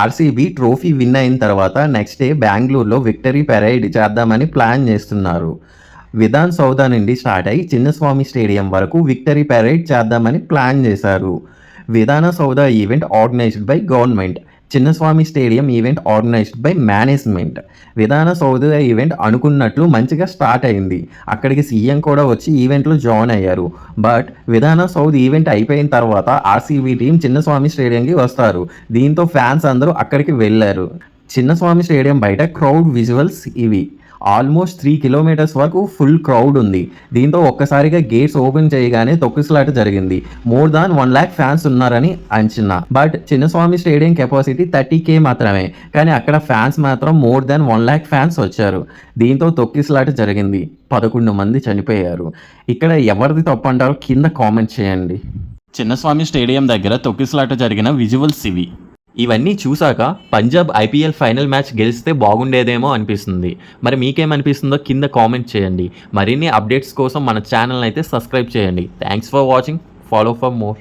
RCB trophy win అయిన తర్వాత next day బెంగళూరులో విక్టరీ పెరేడ్ చేద్దామని ప్లాన్ చేస్తున్నారు. విధాన్ సౌధ నుండి స్టార్ట్ అయ్యి చిన్నస్వామి స్టేడియం వరకు విక్టరీ పెరేడ్ చేద్దామని ప్లాన్ చేశారు. Vidhana Soudha event organised by government, Chinnaswamy stadium event organised by management. Vidhana Soudha event అనుకున్నట్లు మంచిగా స్టార్ట్ అయింది. అక్కడికి సీఎం కూడా వచ్చి ఈవెంట్లో జాయిన్ అయ్యారు. బట్ విధాన సౌధ ఈవెంట్ అయిపోయిన తర్వాత ఆర్సీబీ టీం చిన్నస్వామి స్టేడియంకి వస్తారు. దీంతో ఫ్యాన్స్ అందరూ అక్కడికి వెళ్ళారు. చిన్నస్వామి స్టేడియం బయట క్రౌడ్ విజువల్స్ ఇవి. ఆల్మోస్ట్ 3 కిలోమీటర్స్ వరకు ఫుల్ క్రౌడ్ ఉంది. దీంతో ఒక్కసారిగా గేట్స్ ఓపెన్ చేయగానే తొక్కిసలాట జరిగింది. మోర్ దాన్ 1 lakh ఫ్యాన్స్ ఉన్నారని అంచనా. But Chinnaswamy stadium capacity 30K మాత్రమే. కానీ అక్కడ ఫ్యాన్స్ మాత్రం మోర్ దాన్ 1 lakh ఫ్యాన్స్ వచ్చారు. దీంతో తొక్కిసలాట జరిగింది. 11 మంది చనిపోయారు. ఇక్కడ ఎవరిది తప్పు అంటారో కింద కామెంట్ చేయండి. చిన్నస్వామి స్టేడియం దగ్గర తొక్కిసలాట జరిగిన విజువల్స్ ఇవి. ఇవన్నీ చూసాక పంజాబ్ ఐపీఎల్ ఫైనల్ మ్యాచ్ గెలిస్తే బాగుండేదేమో అనిపిస్తుంది. మరి మీకేమనిపిస్తుందో కింద కామెంట్ చేయండి. మరిన్ని అప్డేట్స్ కోసం మన ఛానల్ అయితే సబ్స్క్రైబ్ చేయండి. Thanks for watching. Follow for more.